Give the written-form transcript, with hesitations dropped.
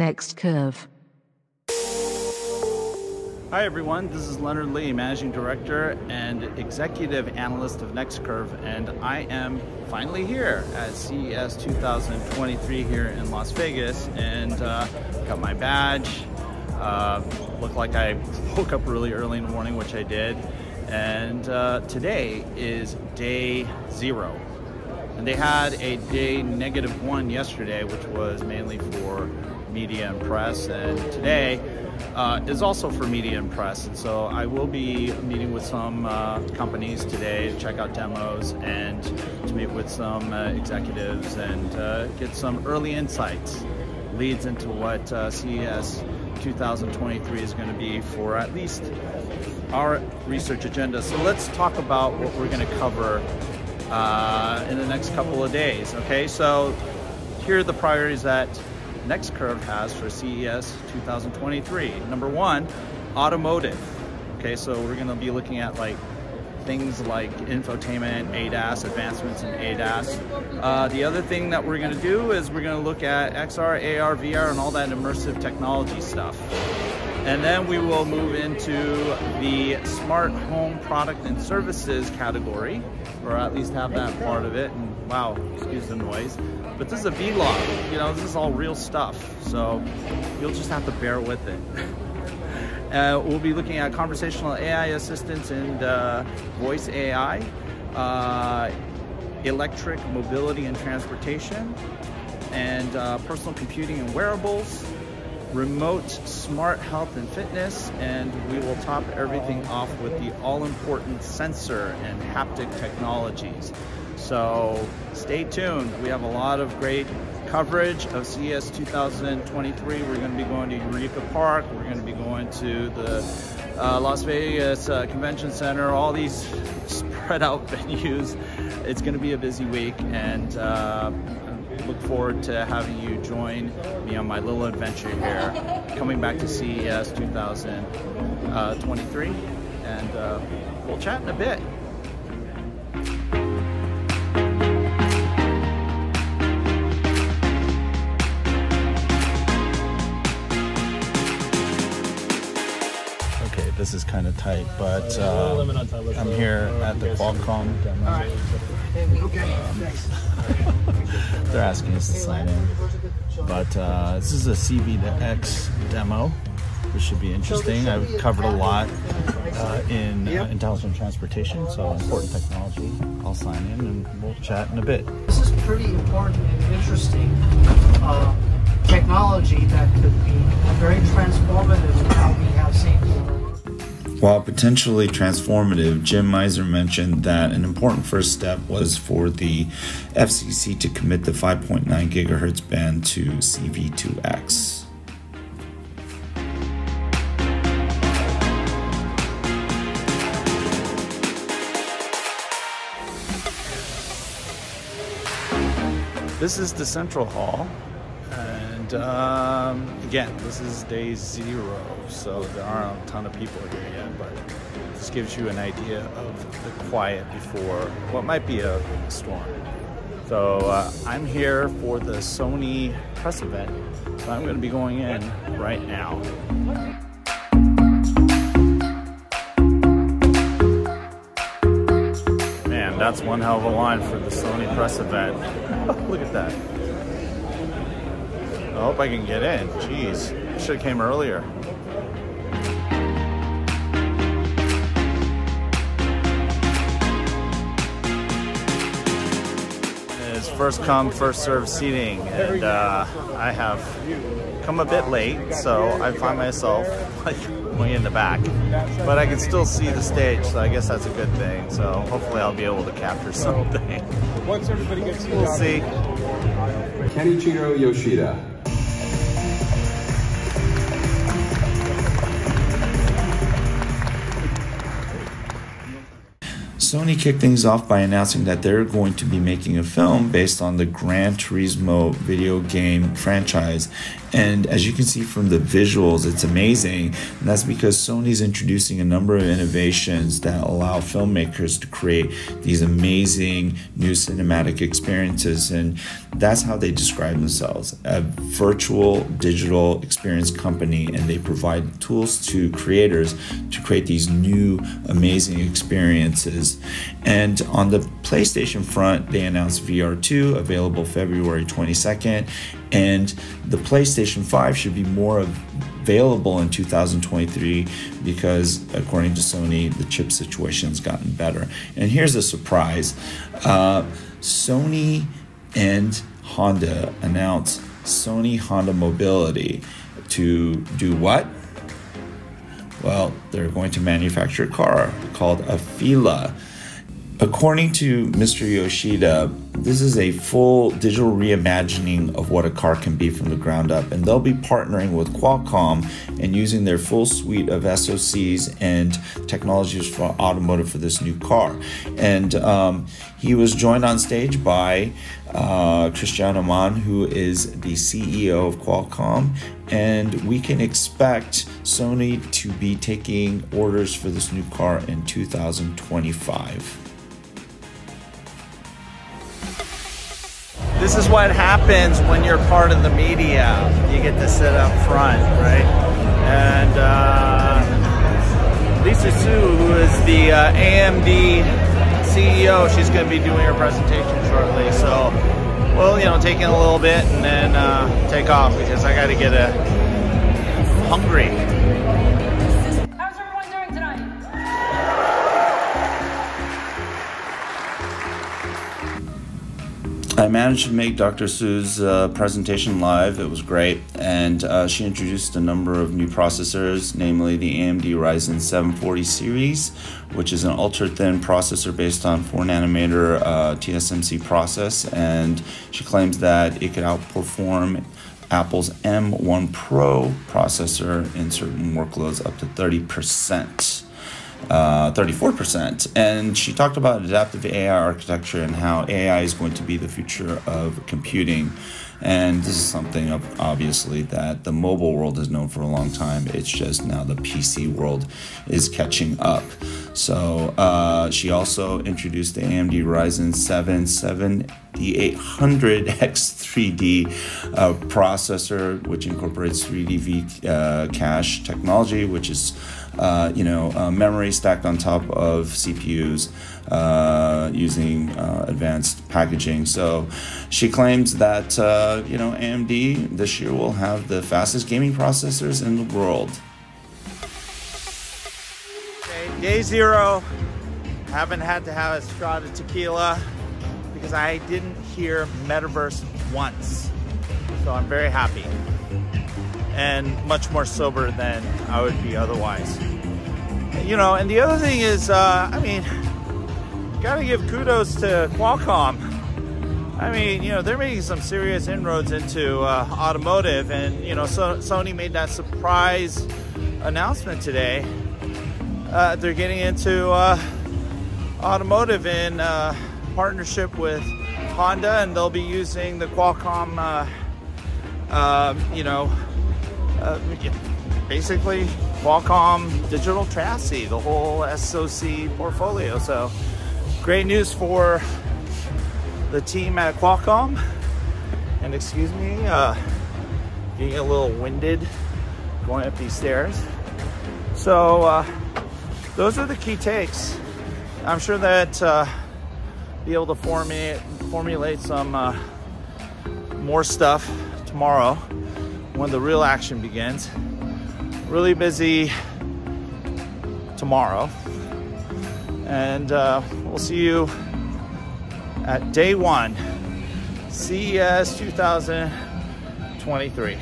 neXt Curve. Hi everyone, this is Leonard Lee, Managing Director and Executive Analyst of neXt Curve, and I am finally here at CES 2023 here in Las Vegas, and got my badge. Looked like I woke up really early in the morning, which I did, and today is day 0. And they had a day -1 yesterday, which was mainly for media and press, and today is also for media and press. And so I will be meeting with some companies today to check out demos and to meet with some executives and get some early insights, leads into what CES 2023 is going to be for at least our research agenda. So let's talk about what we're going to cover in the next couple of days. Okay, so here are the priorities that neXt Curve has for CES 2023. Number 1, automotive. Okay, so we're going to be looking at things like infotainment, ADAS, advancements in ADAS. The other thing that we're going to do is we're going to look at XR, AR, VR, and all that immersive technology stuff. And then we will move into the smart home product and services category, or at least have that part of it. And wow, excuse the noise. But this is a vlog, you know, this is all real stuff. So you'll just have to bear with it. We'll be looking at conversational AI assistants and voice AI, electric mobility and transportation, and personal computing and wearables, remote smart health and fitness, and we will top everything off with the all-important sensor and haptic technologies. So stay tuned. We have a lot of great coverage of CES 2023. We're going to be going to Eureka Park. We're going to be going to the Las Vegas Convention Center, all these spread out venues. It's going to be a busy week, and look forward to having you join me on my little adventure here, coming back to CES 2023, and we'll chat in a bit. Okay, this is kind of tight, but I'm here at the Qualcomm demo. They're asking us to sign in, but this is a CV to X demo. This should be interesting. I've covered a lot in intelligent transportation, so important technology. I'll sign in and we'll chat in a bit. This is pretty important and interesting technology that could be very transformative in how we have safety. While potentially transformative, Jim Miser mentioned that an important first step was for the FCC to commit the 5.9 gigahertz band to CV2X. This is the Central Hall, and again, this is day 0, so there aren't a ton of people here yet, but this gives you an idea of the quiet before what might be a storm. So I'm here for the Sony press event, so I'm going to be going in right now. Man, that's one hell of a line for the Sony press event. Look at that. I hope I can get in. Jeez, I should have came earlier. It's first come, first served seating, and I have come a bit late, so I find myself way in the back. But I can still see the stage, so I guess that's a good thing. So hopefully I'll be able to capture something. Once everybody gets we'll see. Kenichiro Yoshida. Sony kicked things off by announcing that they're going to be making a film based on the Gran Turismo video game franchise. And as you can see from the visuals, it's amazing. And that's because Sony's introducing a number of innovations that allow filmmakers to create these amazing new cinematic experiences. And that's how they describe themselves, a virtual digital experience company. And they provide tools to creators to create these new amazing experiences. And on the PlayStation front, they announced VR2, available February 22nd. And the PlayStation 5 should be more available in 2023 because, according to Sony, the chip situation has gotten better. And here's a surprise. Sony and Honda announced Sony Honda Mobility to do what? Well, they're going to manufacture a car called a Fila. According to Mr. Yoshida, this is a full digital reimagining of what a car can be from the ground up, and they'll be partnering with Qualcomm and using their full suite of SoCs and technologies for automotive for this new car. And he was joined on stage by Christian Amann, who is the CEO of Qualcomm, and we can expect Sony to be taking orders for this new car in 2025. This is what happens when you're part of the media. You get to sit up front, right? And Lisa Su, who is the AMD CEO, she's going to be doing her presentation shortly. So we'll, take in a little bit and then take off because I got to get hungry. How's everyone doing tonight? I managed to make Dr. Su's presentation live. It was great, and she introduced a number of new processors, namely the AMD Ryzen 740 series, which is an ultra-thin processor based on 4nm TSMC process, and she claims that it could outperform Apple's M1 Pro processor in certain workloads up to 34%. And she talked about adaptive AI architecture and how AI is going to be the future of computing. And this is something obviously that the mobile world has known for a long time. It's just now the PC world is catching up. So she also introduced the AMD Ryzen 7 7800X3D processor, using 3D cache technology, which is memory stacked on top of CPUs using advanced packaging. So she claims that AMD this year will have the fastest gaming processors in the world. Okay, day 0. Haven't had to have a shot of tequila because I didn't hear Metaverse once. So I'm very happy and much more sober than I would be otherwise. And the other thing is, gotta give kudos to Qualcomm. They're making some serious inroads into automotive, and Sony made that surprise announcement today. They're getting into automotive in partnership with Honda, and they'll be using the Qualcomm, basically Qualcomm digital chassis, the whole SoC portfolio. So great news for the team at Qualcomm. And excuse me, getting a little winded going up these stairs. So those are the key takes. I'm sure that be able to formulate some more stuff tomorrow when the real action begins. Really busy tomorrow, and we'll see you at day 1, CES 2023.